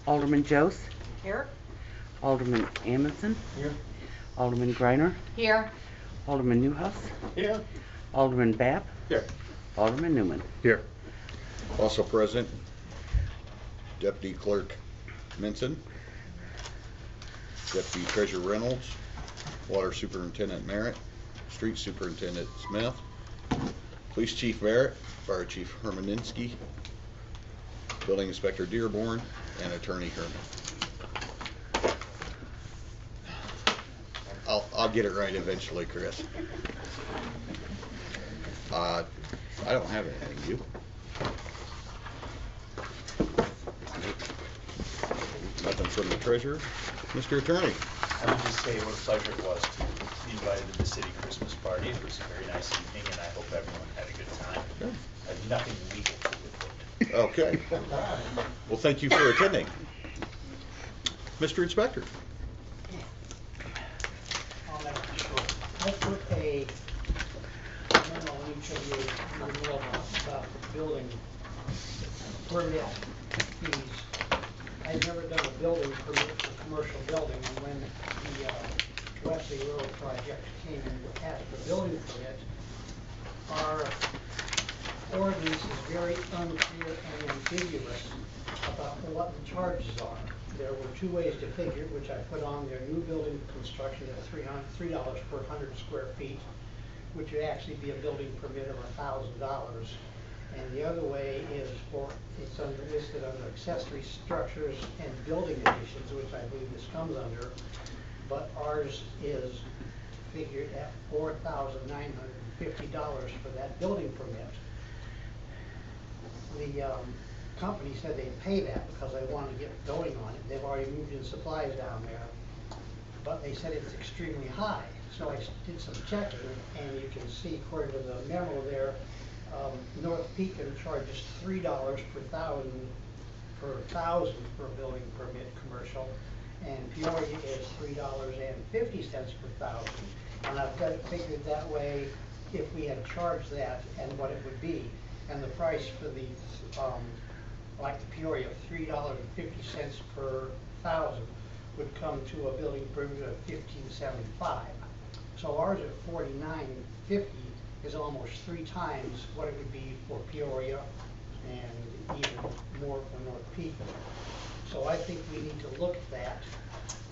Alderman Jose. Here. Alderman Amundson. Here. Alderman Greiner. Here. Alderman Newhouse. Here. Alderman Babb. Here. Alderman Newman. Here. Also present, Deputy Clerk Minson, Deputy Treasurer Reynolds, Water Superintendent Merritt, Street Superintendent Smith, Police Chief Barrett, Fire Chief Hermaninsky, Building Inspector Dearborn, and Attorney Herman. I'll get it right eventually, Chris. I don't have anything, you? Nothing from the treasurer. Mr. Attorney. I would just say what a pleasure it was to be invited to the city Christmas party. It was a very nice evening, and I hope everyone had a good time. Good. I have nothing legal to report. Okay. Well, thank you for attending. Mr. Inspector. I put a memo in each of you about building permit fees. I've never done a building permit for commercial building, and when the Wesley Road project came in to ask for building permit, our ordinance is very unclear and ambiguous about what the charges are. There were two ways to figure it, which I put on there: new building construction at $3 per 100 square feet, which would actually be a building permit of $1,000. And the other way is it's listed under accessory structures and building additions, which I believe this comes under, but ours is figured at $4,950 for that building permit. The company said they'd pay that because they wanted to get going on it. They've already moved in supplies down there, but they said it's extremely high. So I did some checking, and you can see, according to the memo there, North Pekin charges $3 per thousand for a building permit commercial, and Peoria is $3.50 per thousand. And I've got it figured that way if we had charged that and what it would be. And the price for the like the Peoria, $3.50 per thousand would come to a building permit of $15.75. So ours at $49.50 is almost 3 times what it would be for Peoria, and even more for North Pekin. So I think we need to look at that,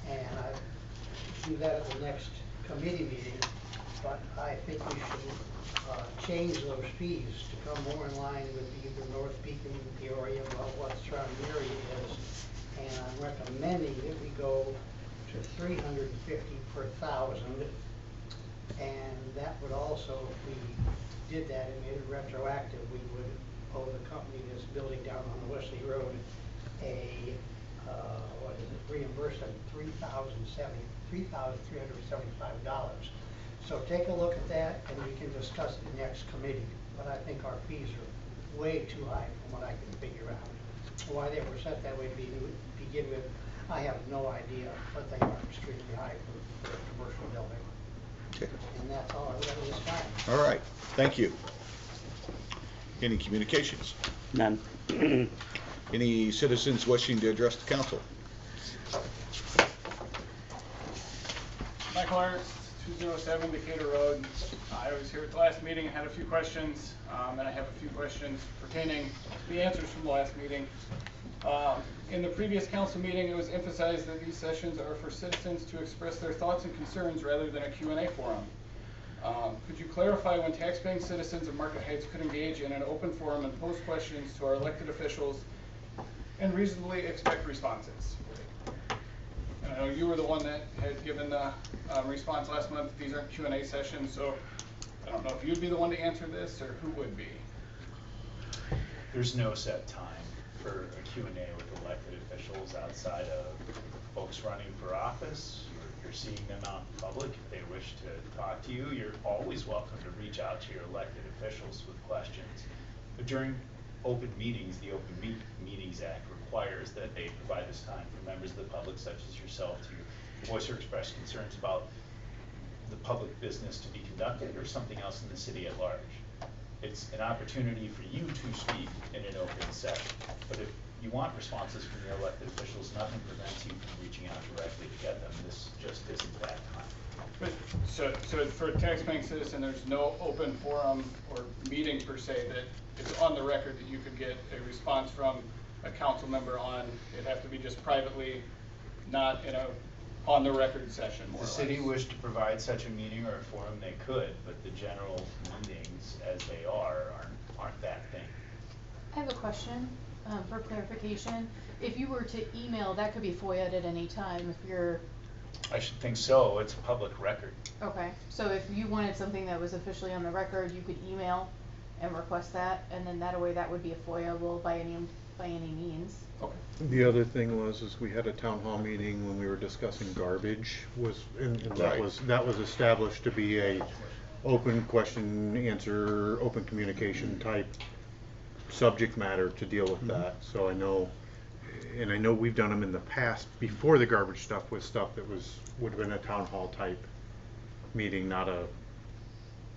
and I do that at the next committee meeting. But I think we should change those fees to come more in line with either North Pekin, Peoria, well, what the surrounding area is. And I'm recommending that we go to $350 per thousand. And that would also, if we did that and made it retroactive, we would owe the company that's building down on the Wesley Road a reimburse them $3,375. So take a look at that, and we can discuss it in the next committee. But I think our fees are way too high from what I can figure out. Why they were set that way to begin with, I have no idea, but they are extremely high for a commercial building. Okay. And that's all I've got at this time. All right. Thank you. Any communications? None. Any citizens wishing to address the council? Michael Ernst, 207 Decatur Road. I was here at the last meeting. I had a few questions, and I have a few questions pertaining to the answers from the last meeting. In the previous council meeting, it was emphasized that these sessions are for citizens to express their thoughts and concerns rather than a Q&A forum. Could you clarify when taxpaying citizens of Marquette Heights could engage in an open forum and pose questions to our elected officials and reasonably expect responses? And I know you were the one that had given the response last month. These aren't Q&A sessions, so I don't know if you'd be the one to answer this or who would be. There's no set time for a Q&A with elected officials outside of folks running for office. You're seeing them out in public. If they wish to talk to you, you're always welcome to reach out to your elected officials with questions. But during open meetings, the Open Meetings Act requires that they provide this time for members of the public, such as yourself, to voice or express concerns about the public business to be conducted or something else in the city at large. It's an opportunity for you to speak in an open session. But if you want responses from the elected officials, nothing prevents you from reaching out directly to get them. This just isn't that time. But, so for a taxpaying citizen, there's no open forum or meeting per se that it's on the record that you could get a response from a council member on. It'd have to be just privately, not in a on the record session, more or If less. the city wished to provide such a meeting or a forum, they could, but the general meetings as they aren't that thing. I have a question for clarification. If you were to email, that could be FOIA'd at any time if you're, I should think so. It's a public record. okay. So if you wanted something that was officially on the record, you could email and request that, and then that way that would be a FOIA-able by any means. Okay. The other thing was, is we had a town hall meeting when we were discussing garbage, and Right. that was established to be a open question, answer, open communication type subject matter to deal with that. So I know we've done them in the past before the garbage stuff was stuff that would have been a town hall type meeting, not a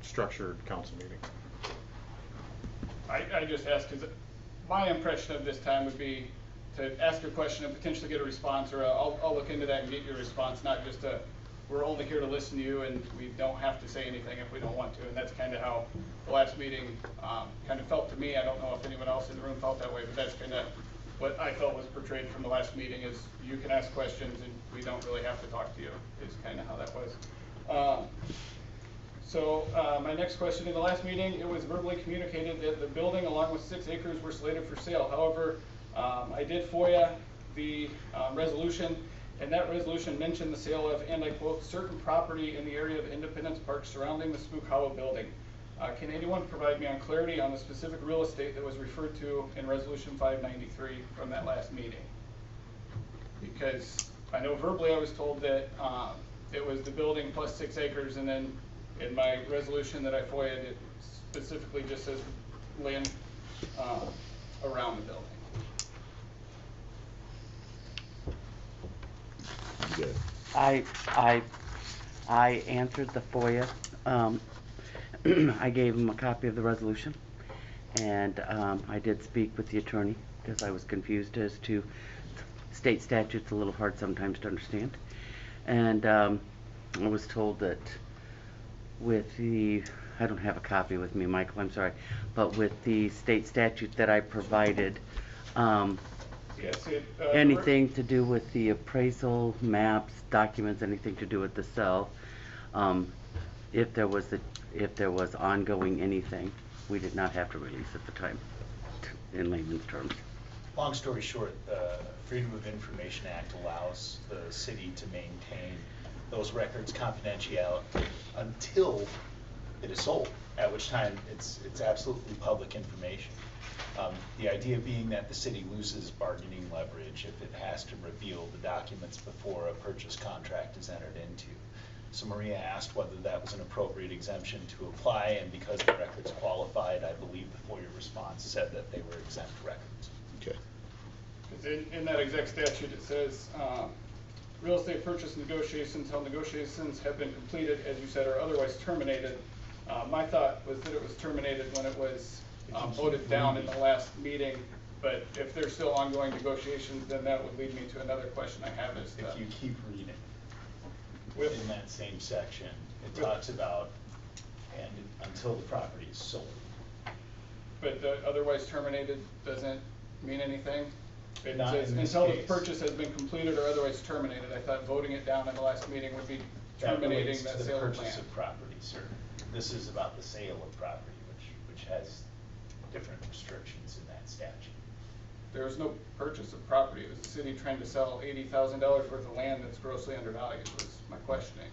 structured council meeting. I just asked because my impression of this time would be to ask a question and potentially get a response, or I'll look into that and get your response, not just we're only here to listen to you and we don't have to say anything if we don't want to. And that's kind of how the last meeting kind of felt to me. I don't know if anyone else in the room felt that way, but that's kind of what I felt was portrayed from the last meeting, is you can ask questions and we don't really have to talk to you, is kind of how that was. So my next question, in the last meeting, it was verbally communicated that the building along with 6 acres were slated for sale. However, I did FOIA the resolution, and that resolution mentioned the sale of, and I quote, certain property in the area of Independence Park surrounding the Spook Hollow building. Can anyone provide me on clarity on the specific real estate that was referred to in Resolution 593 from that last meeting? Because I know verbally I was told that it was the building plus 6 acres, and then in my resolution that I FOIA'd, it specifically just says land around the building. Good. I answered the FOIA. I gave him a copy of the resolution, and I did speak with the attorney because I was confused as to state statutes, a little hard sometimes to understand. And I was told that with the, I don't have a copy with me, Michael, I'm sorry, but with the state statute that I provided, Yes, anything to do with the appraisal, maps, documents, anything to do with the sale, if there was ongoing anything, we did not have to release at the time, in layman's terms. Long story short, the Freedom of Information Act allows the city to maintain those records confidential until it is sold, at which time it's absolutely public information. The idea being that the city loses bargaining leverage if it has to reveal the documents before a purchase contract is entered into. So Maria asked whether that was an appropriate exemption to apply, and because the records qualified, I believe the FOIA response said that they were exempt records. Okay. in that exact statute, it says, real estate purchase negotiations, until negotiations have been completed, as you said, or otherwise terminated. My thought was that it was terminated when it was voted down in the last meeting, but if there's still ongoing negotiations, then that would lead me to another question I have is If you keep reading, in that same section, it talks about, and until the property is sold. But the otherwise terminated doesn't mean anything? It Not says in this until the case. purchase has been completed or otherwise terminated. I thought voting it down in the last meeting would be terminating that to the sale of purchase land. of property, sir. This is about the sale of property, which has different restrictions in that statute. There was no purchase of property. It was the city trying to sell $80,000 worth of land that's grossly undervalued, was my questioning.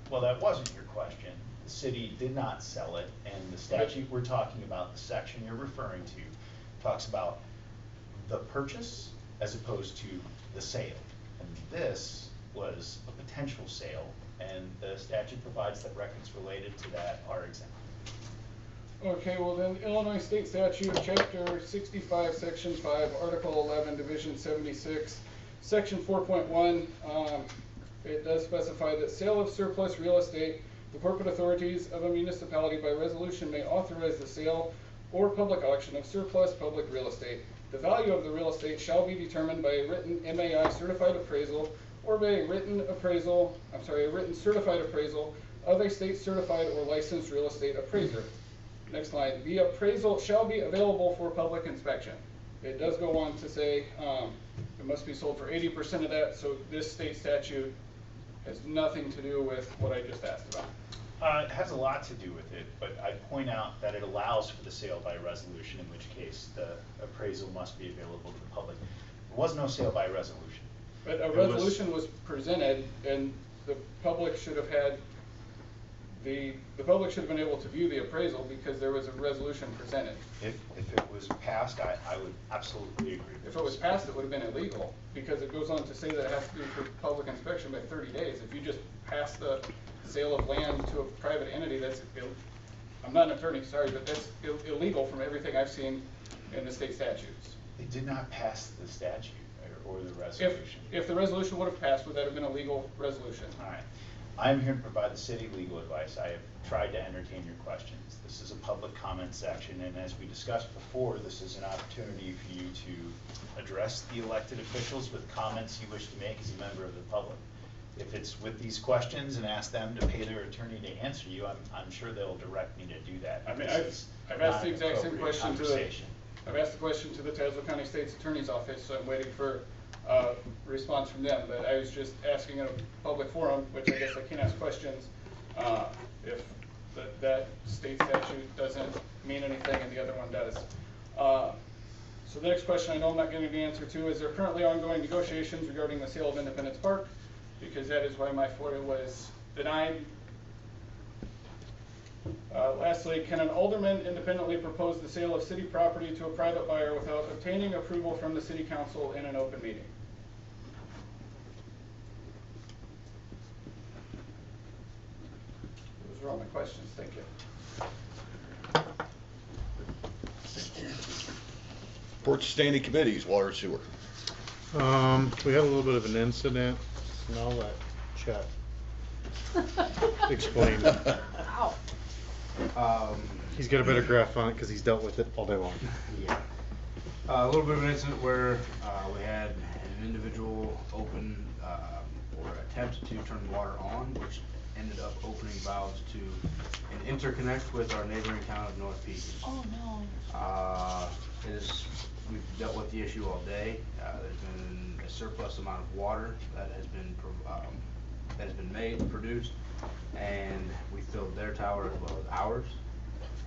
Well, that wasn't your question. The city did not sell it, and the statute we're talking about, the section you're referring to, talks about the purchase as opposed to the sale. And this was a potential sale, and the statute provides that records related to that are exempt. Okay, well then, Illinois State Statute, Chapter 65, Section 5, Article 11, Division 76, Section 4.1, it does specify that sale of surplus real estate, the corporate authorities of a municipality by resolution may authorize the sale or public auction of surplus public real estate The value of the real estate shall be determined by a written MAI certified appraisal or by a written certified appraisal of a state certified or licensed real estate appraiser. Next line, the appraisal shall be available for public inspection. It does go on to say it must be sold for 80% of that, so this state statute has nothing to do with what I just asked about. It has a lot to do with it, but I point out that it allows for the sale by resolution, in which case the appraisal must be available to the public. There was no sale by resolution. But a resolution was presented, and the public should have had the public should have been able to view the appraisal because there was a resolution presented. If it was passed, I would absolutely agree. If it was passed, it would have been illegal because it goes on to say that it has to be for public inspection by 30 days. If you just pass the sale of land to a private entity, that's I'm not an attorney, sorry, but that's illegal from everything I've seen in the state statutes. They did not pass the statute or the resolution. If the resolution would have passed, would that have been a legal resolution? All right. I'm here to provide the city legal advice. I have tried to entertain your questions. This is a public comment section, and as we discussed before, this is an opportunity for you to address the elected officials with comments you wish to make as a member of the public. If it's with these questions and ask them to pay their attorney to answer you, I'm sure they'll direct me to do that. I mean, I've asked the exact same question to I've asked the question to the Tazewell County State's Attorney's Office, so I'm waiting for a response from them. But I was just asking in a public forum, which I guess I can't ask questions, if that state statute doesn't mean anything and the other one does. So the next question I know I'm not getting the answer to is there currently ongoing negotiations regarding the sale of Independence Park? Because that is why my FOIA was denied. Lastly, can an alderman independently propose the sale of city property to a private buyer without obtaining approval from the city council in an open meeting? Those are all my questions. Thank you. Reports to standing committees, water and sewer. We had a little bit of an incident, and I'll let Chet explain. Ow. He's got a better graph on it because he's dealt with it all day long. Yeah. A little bit of an incident where we had an individual open or attempt to turn water on, which ended up opening valves to an interconnect with our neighboring town of North Peak. Oh no. We've dealt with the issue all day. There's been a surplus amount of water that has been produced, and we filled their tower as well as ours.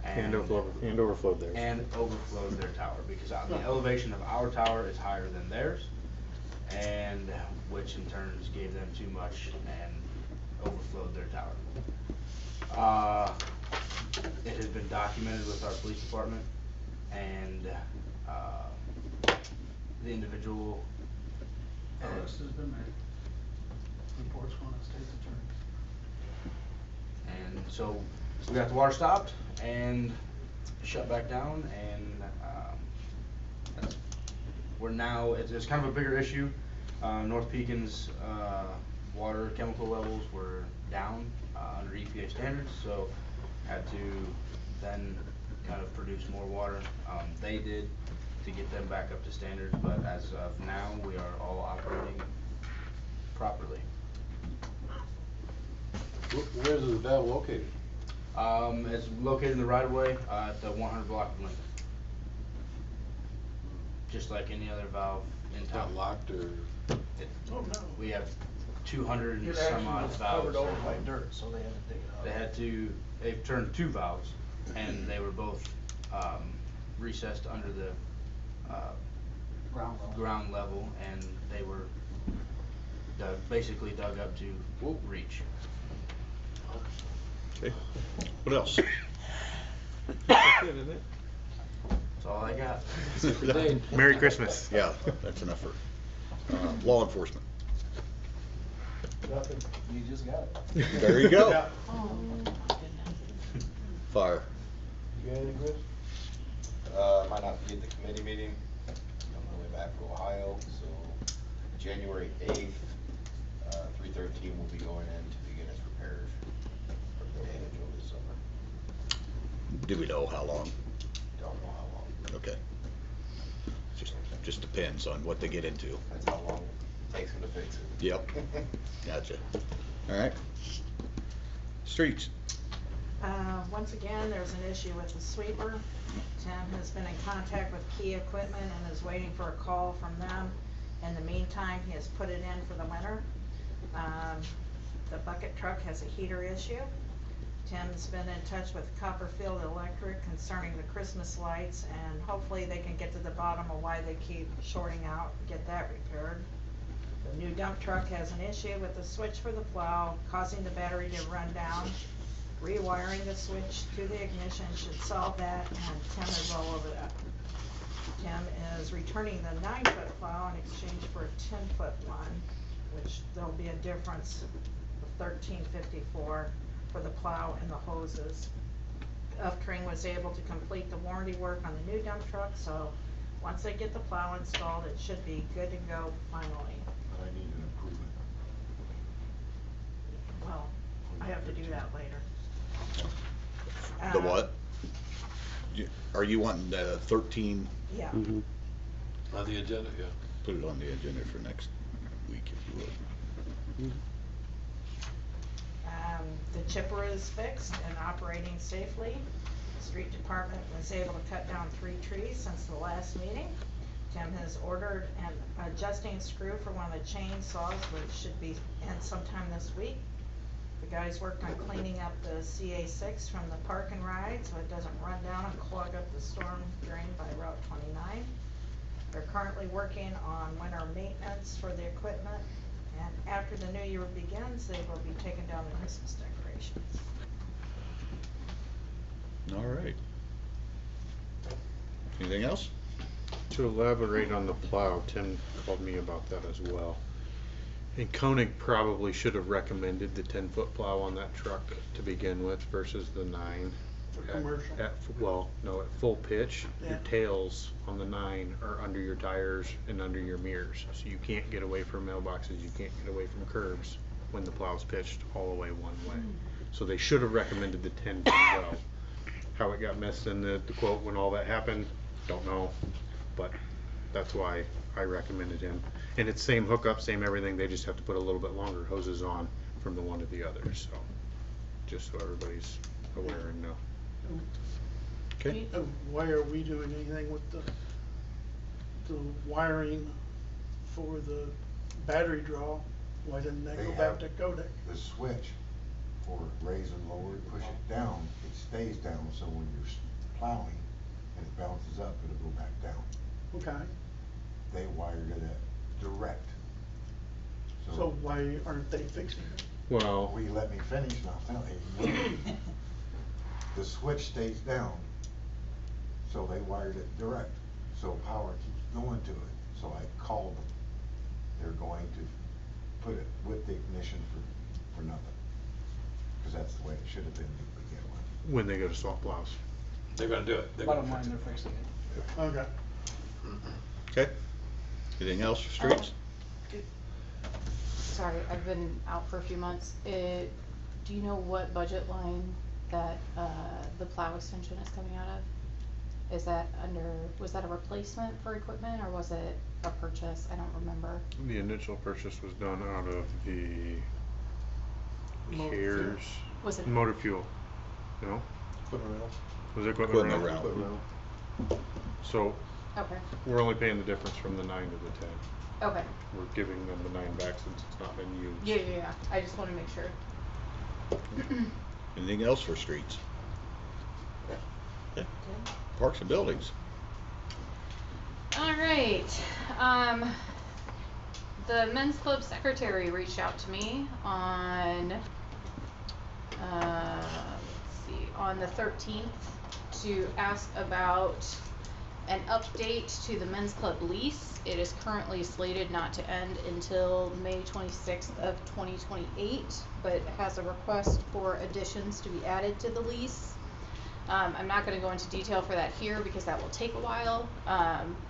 And overflowed theirs. And overflowed their tower, because the elevation of our tower is higher than theirs, and which in turn gave them too much and overflowed their tower. It has been documented with our police department, and the individual. Arrest has been made. Reports from the state's attorney. And so we got the water stopped and shut back down, and we're now, it's kind of a bigger issue. North Pekin's water chemical levels were down under EPA standards, so had to then kind of produce more water. They did to get them back up to standards, but as of now, we are all operating properly. Where is the valve located? It's located in the right of way at the 100 block of Lincoln. Just like any other valve in It's town. not locked or? Oh no. We have 200 and It some actually odd was valves. covered over by dirt, so they had to dig it out. They've turned 2 valves, and they were both recessed under the ground level, and they were basically dug up to reach. Okay. What else? That's it, isn't it? That's all I got. Merry Christmas. Yeah, that's enough for law enforcement. Nothing, you just got it. There you go. Oh. Fire. You got any, Chris? Might not be at the committee meeting. I'm on my way back from Ohio, so January 8th, 313 will be going in to begin its repairs for the damage over the summer. Do we know how long? Don't know how long. Okay. Just just depends on what they get into. That's how long it takes them to fix it. Yep. Gotcha. Alright. Streets. Once again, there's an issue with the sweeper. Tim has been in contact with Key Equipment and is waiting for a call from them. In the meantime, he has put it in for the winter. The bucket truck has a heater issue. Tim's been in touch with Copperfield Electric concerning the Christmas lights, and hopefully they can get to the bottom of why they keep shorting out and get that repaired. The new dump truck has an issue with the switch for the plow, causing the battery to run down. Rewiring the switch to the ignition should solve that, and Tim is all over that. Tim is returning the 9-foot plow in exchange for a 10-foot one, which there'll be a difference of $13.54 for the plow and the hoses. Uptring was able to complete the warranty work on the new dump truck, so once they get the plow installed, it should be good to go finally. I need an improvement. Well, I have to do that later. The what? Are you wanting 13? Yeah. Mhm. On the agenda, yeah. Put it on the agenda for next week if you would. The chipper is fixed and operating safely. The street department was able to cut down 3 trees since the last meeting. Tim has ordered an adjusting screw for one of the chainsaws, which should be in sometime this week. The guys worked on cleaning up the CA6 from the park and ride so it doesn't run down and clog up the storm drain by Route 29. They're currently working on winter maintenance for the equipment, and after the new year begins, they will be taking down the Christmas decorations. All right. Anything else? To elaborate on the plow, Tim called me about that as well. And Koenig probably should have recommended the 10-foot plow on that truck to begin with versus the 9. For commercial. Well, no, at full pitch, your Yeah. tails on the 9 are under your tires and under your mirrors. So you can't get away from mailboxes, you can't get away from curbs when the plow's pitched all the way one way. So they should have recommended the 10 as well. How it got messed in the quote when all that happened, don't know. But that's why I recommended him. And it's same hookup, same everything, they just have to put a little bit longer hoses on from the one to the other, so just so everybody's aware and know. Okay. And why are we doing anything with the wiring for the battery draw? Why didn't that They go back have to Kodak? the switch for raise and lower, push it down, it stays down, so when you're plowing and it bounces up, it'll go back down. Okay, They wired it at direct. so why aren't they fixing it? Well, Will you let me finish and I'll tell you? The switch stays down, so they wired it direct, so power keeps going to it. So I called them. They're going to put it with the ignition for nothing. Cause that's the way it should have been to begin with. when they go to swap plows. They're gonna do it. They're gonna Bottom line, fix it. they're fixing it. Okay. Okay. Anything else for streets? Sorry, I've been out for a few months. Do you know what budget line that, the plow extension is coming out of? Is that was that a replacement for equipment or was it a purchase? I don't remember. The initial purchase was done out of the Motor CARES. Was it- Motor fuel, no? Equipment rental. Was it equipment Equipment rental? rental. So, Okay, we're only paying the difference from the 9 to the 10. okay. We're giving them the 9 back since it's not been used. Yeah. I just wanna make sure. Anything else for streets? Okay. Parks and buildings. All right. The men's club secretary reached out to me on, let's see, on the 13th to ask about an update to the men's club lease. It is currently slated not to end until May 26th of 2028, but has a request for additions to be added to the lease. I'm not going to go into detail for that here because that will take a while.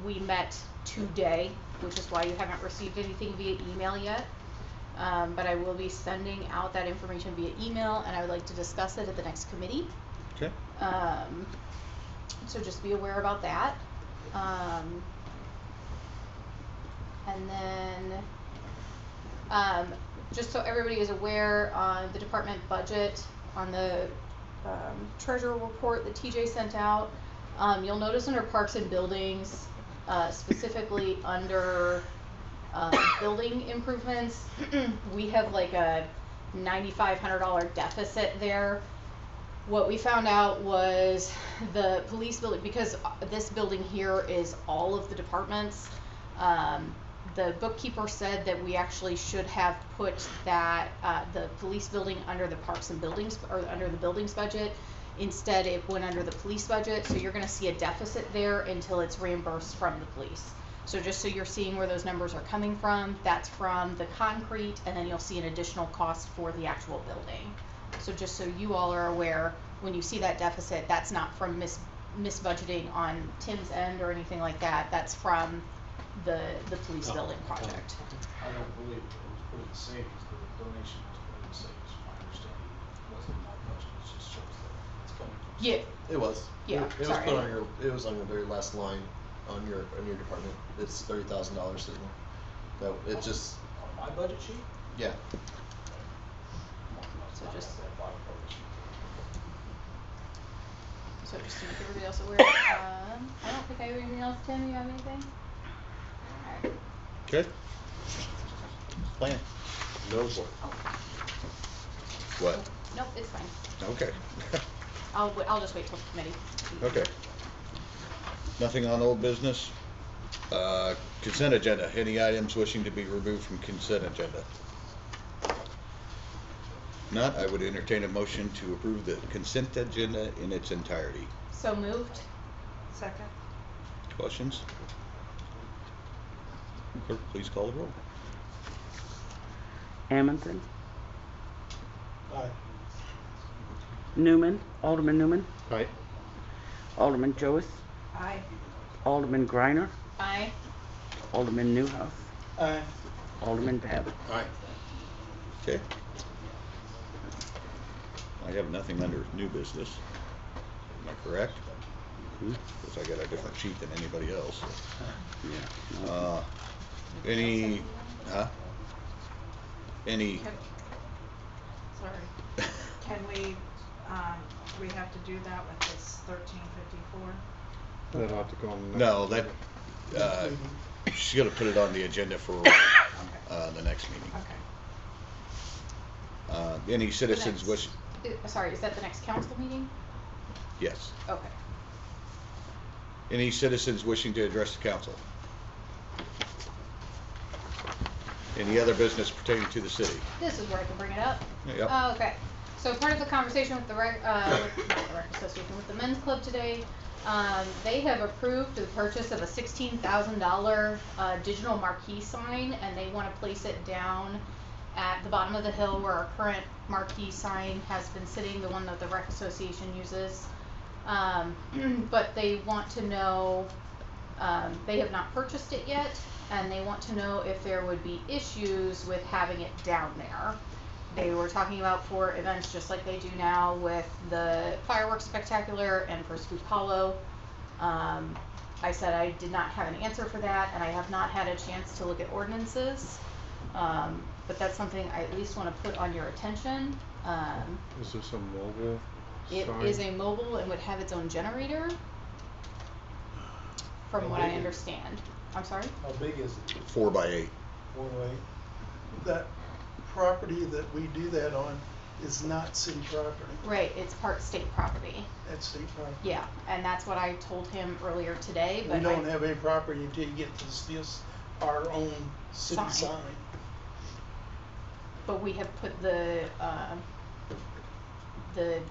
We met today, which is why you haven't received anything via email yet. But I will be sending out that information via email, and I would like to discuss it at the next committee. Okay. So just be aware about that. And then, just so everybody is aware, on the department budget, on the treasurer report that TJ sent out, you'll notice under parks and buildings, specifically under building improvements, we have like a $9,500 deficit there. What we found out was the police building, because this building here is all of the departments, the bookkeeper said that we actually should have put that, the police building under the parks and buildings, or under the buildings budget. Instead, it went under the police budget, so you're gonna see a deficit there until it's reimbursed from the police. So just so you're seeing where those numbers are coming from, that's from the concrete, and then you'll see an additional cost for the actual building. So just so you all are aware, when you see that deficit, that's not from misbudgeting on Tim's end or anything like that, that's from the police building project. I don't believe it was put in the savings, the donation was put in the savings, from my understanding. It wasn't in my budget, it just shows that it's coming from. Yeah. It was. Yeah, It was sorry. put on your, it was on the very last line on your department. It's $30,000 sitting there. That, it just, On my budget sheet? yeah. So just to make everybody else aware, I don't think I have anything else. Tim, you have anything? Alright. Okay. Plan. No point. What? Nope, it's fine. Okay. I'll just wait till the committee. Okay. Nothing on old business? Consent agenda. Any items wishing to be removed from consent agenda? Not, I would entertain a motion to approve the consent agenda in its entirety. So moved. Second. Questions? Clerk, please call the roll. Amundson, Aye. Newman, Alderman Newman, Aye. Alderman Joyce, Aye. Alderman Greiner, Aye. Alderman Newhouse, Aye. Alderman Babbitt. Aye. Okay. I have nothing under new business. Am I correct? Because I got a different sheet than anybody else. Yeah. Any, huh? Any, Sorry. Can we have to do that with this 1354? That'll have to go on the next. no, that, she's gonna put it on the agenda for, the next meeting. Okay. Any citizens The next- wish, Sorry, is that the next council meeting? yes. Okay. Any citizens wishing to address the council? Any other business pertaining to the city? This is where I can bring it up. Yep. Okay. So part of the conversation with the rec association, with the men's club today, they have approved the purchase of a $16,000 digital marquee sign, and they want to place it down at the bottom of the hill where our current marquee sign has been sitting, the one that the rec association uses. But they want to know, they have not purchased it yet, and they want to know if there would be issues with having it down there. They were talking about for events just like they do now with the fireworks spectacular and for Spook Hollow. I said I did not have an answer for that, and I have not had a chance to look at ordinances. But that's something I at least want to put on your attention. Is this a mobile It sign? is a mobile and would have its own generator, from what I understand. I'm sorry? How big is it? 4 by 8. 4 by 8? That property that we do that on is not city property. Right, it's part state property. That's state property. Yeah, and that's what I told him earlier today, We but don't have any property until you get to this, our own city Sign. sign. but we have put the The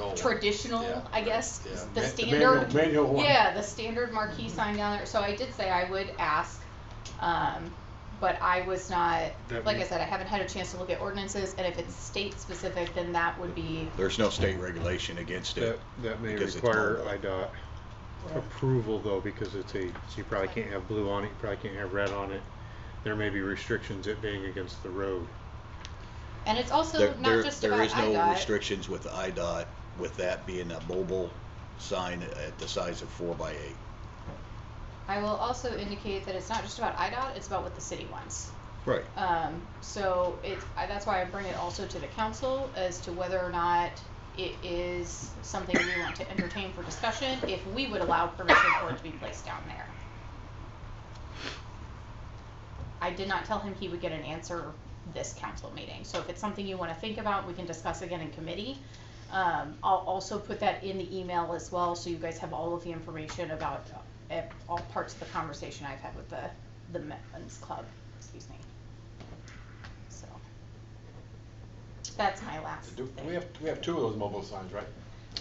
old one. traditional, Yeah, I guess, yeah. the The standard. manual one. Yeah, the standard marquee sign down there, so I did say I would ask, but I was not, That like I may- said, I haven't had a chance to look at ordinances, and if it's state specific, then that would be, There's no state regulation against it. That may because it's require mobile. IDOT approval though, because it's so you probably can't have blue on it, you probably can't have red on it. There may be restrictions it being against the road. and it's also There, not just about there is no IDOT. restrictions with IDOT with that being a mobile sign at the size of 4 by 8. I will also indicate that it's not just about IDOT, it's about what the city wants. Right. So that's why I bring it also to the council as to whether or not it is something we want to entertain for discussion, if we would allow permission for it to be placed down there. I did not tell him he would get an answer this council meeting, so if it's something you want to think about, we can discuss again in committee. I'll also put that in the email as well, so you guys have all of the information about all parts of the conversation I've had with the men's club. Excuse me. So that's my last thing. We have two of those mobile signs, right?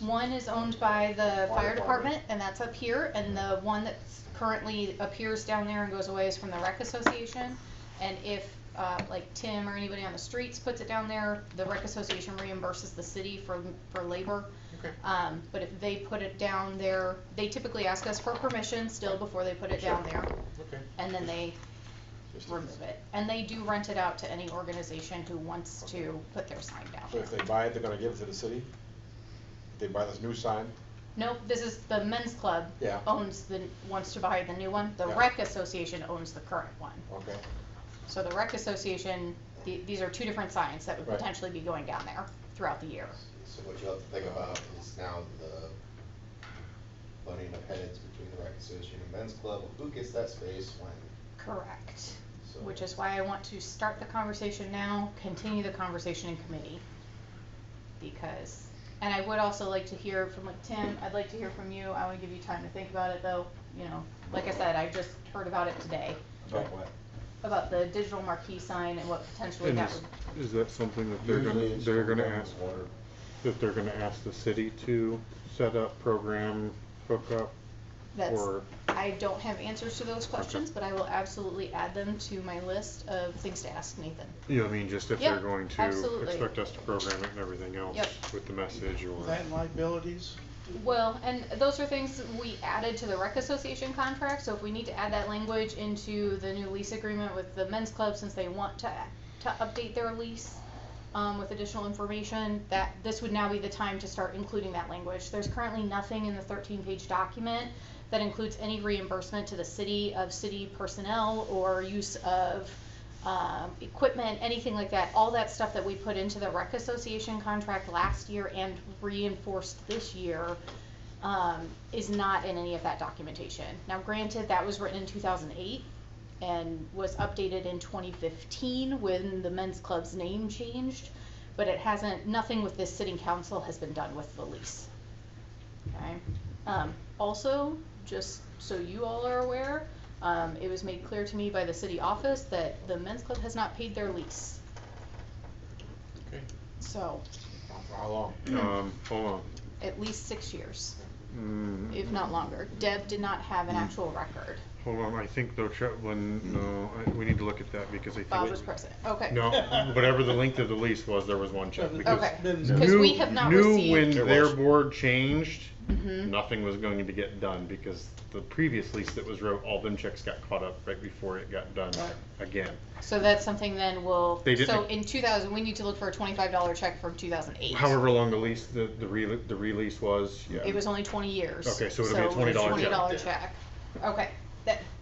One is owned by the fire department, and that's up here, and the one that currently appears down there and goes away is from the rec association. And if like Tim or anybody on the streets puts it down there, the rec association reimburses the city for labor. Okay. But if they put it down there, they typically ask us for permission still before they put it down there. Okay. And then they remove it. And they do rent it out to any organization who wants to put their sign down. So if they buy it, they're gonna give it to the city? If they buy this new sign? Nope, this is the men's club Yeah. wants to buy the new one. The Yeah. rec association owns the current one. Okay. So the rec association, these are two different signs that would Right. potentially be going down there throughout the year. So what you have to think about is now the butting of heads between the rec association and men's club. Who gets that space when? Correct. So- Which is why I want to start the conversation now, continue the conversation in committee. Because, and I would also like to hear from like Tim, I'd like to hear from you. I want to give you time to think about it though. You know, like I said, I just heard about it today. About what? About the digital marquee sign and what potentially And that would. is that something that Usually they're it's gonna for ask, water. that they're gonna ask the city to set up, program, hook up? That's, Or, I don't have answers to those questions, but I will absolutely add them to my list of things to ask Nathan. you know, I mean, just if Yeah, they're going to absolutely. expect us to program it and everything else Yep. with the message or. That liabilities? Well, and those are things we added to the rec association contract, so if we need to add that language into the new lease agreement with the men's club, since they want to update their lease, with additional information, that this would now be the time to start including that language. There's currently nothing in the 13-page document that includes any reimbursement to the city of city personnel or use of equipment, anything like that. All that stuff that we put into the rec association contract last year and reinforced this year is not in any of that documentation. Now granted, that was written in 2008 and was updated in 2015 when the men's club's name changed, but it hasn't, nothing with this sitting council has been done with the lease. Okay. Also, just so you all are aware, it was made clear to me by the city office that the men's club has not paid their lease. Okay. So, How long? Hold on. at least 6 years, Mm, if not longer. Deb did not have an actual record. Hold on, I think though, we need to look at that because I think. Bob was president. Okay. No, whatever the length of the lease was, there was one check. because Okay. Because we have not Knew received. when There their was. board changed, Mhm. nothing was going to get done because the previous lease that was wrote, all them checks got caught up right before it got done again. So that's something then we'll, They didn't- so in 2000, we need to look for a $25 check from 2008. However long the lease, the release was, yeah. It was only 20 years. Okay, so it'll be a $20 check. $20 check. Okay,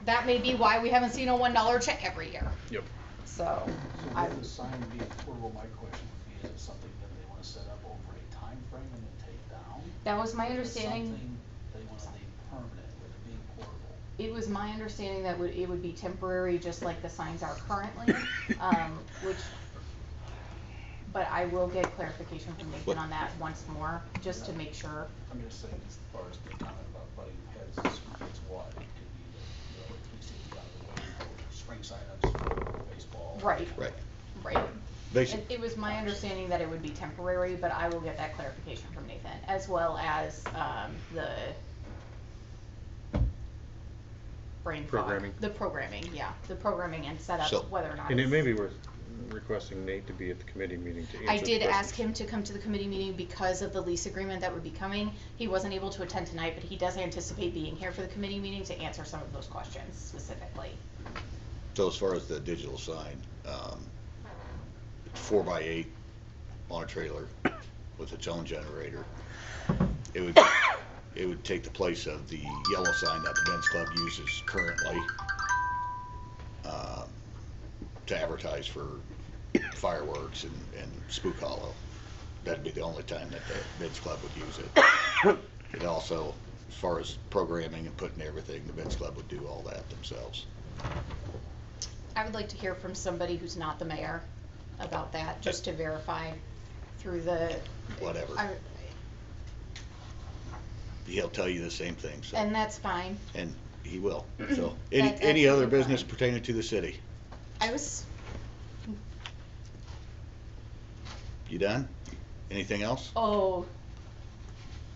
that may be why we haven't seen a $1 check every year. Yep. So, So I, would the sign be, or will my question would be, is it something that they wanna set up over a time frame and then take down? that was my Or is it understanding. something they wanna leave permanent with it being portable? It was my understanding that it would be temporary, just like the signs are currently, which, but I will get clarification from Nathan on that once more, just to make sure. I'm just saying, as far as the comment about butting heads, it's what, it could be the electricity out of the way, or spring signups for baseball. Right. Right. Right. Basic. It was my understanding that it would be temporary, but I will get that clarification from Nathan, as well as, the brain fog. Programming. The programming, yeah, the programming and setup, So- whether or not. And it it's- may be worth requesting Nate to be at the committee meeting to answer I the did questions. ask him to come to the committee meeting because of the lease agreement that would be coming. He wasn't able to attend tonight, but he does anticipate being here for the committee meeting to answer some of those questions specifically. So as far as the digital sign, 4x8 on a trailer with its own generator, it would it would take the place of the yellow sign that the men's club uses currently to advertise for fireworks and Spook Hollow. That'd be the only time that the men's club would use it. And also, as far as programming and putting everything, the men's club would do all that themselves. I would like to hear from somebody who's not the mayor about that, just to verify through the. Whatever. He'll tell you the same thing, so. And that's fine. And he will, so. That's Any other absolutely business fine. pertaining to the city? You done? Anything else? Oh,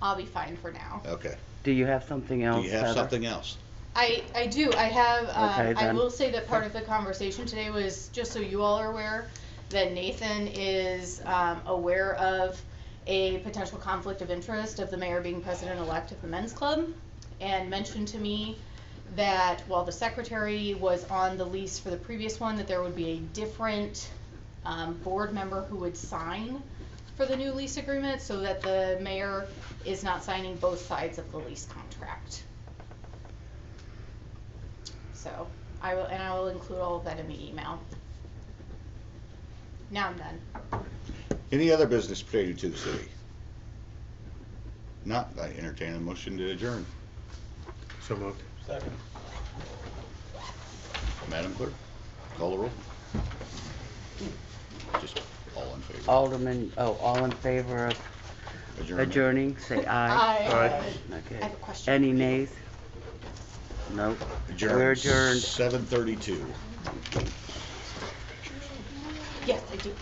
I'll be fine for now. Okay. Do you have something else, Do you have Heather? something else? I do. I have, Okay, I then. will say that part of the conversation today was, just so you all are aware, that Nathan is aware of a potential conflict of interest of the mayor being president-elect of the men's club, and mentioned to me that while the secretary was on the lease for the previous one, that there would be a different board member who would sign for the new lease agreement, so that the mayor is not signing both sides of the lease contract. So, I will include all of that in the email. Now I'm done. Any other business pertaining to the city? Not, I entertain a motion to adjourn. So moved. Second. Madam Clerk, call the roll. Just all in favor. All in favor of Adjournment. adjourning, say aye. Aye. Okay. I have a question. Any nays? Nope. We're adjourned. 7:32. Yes, I do.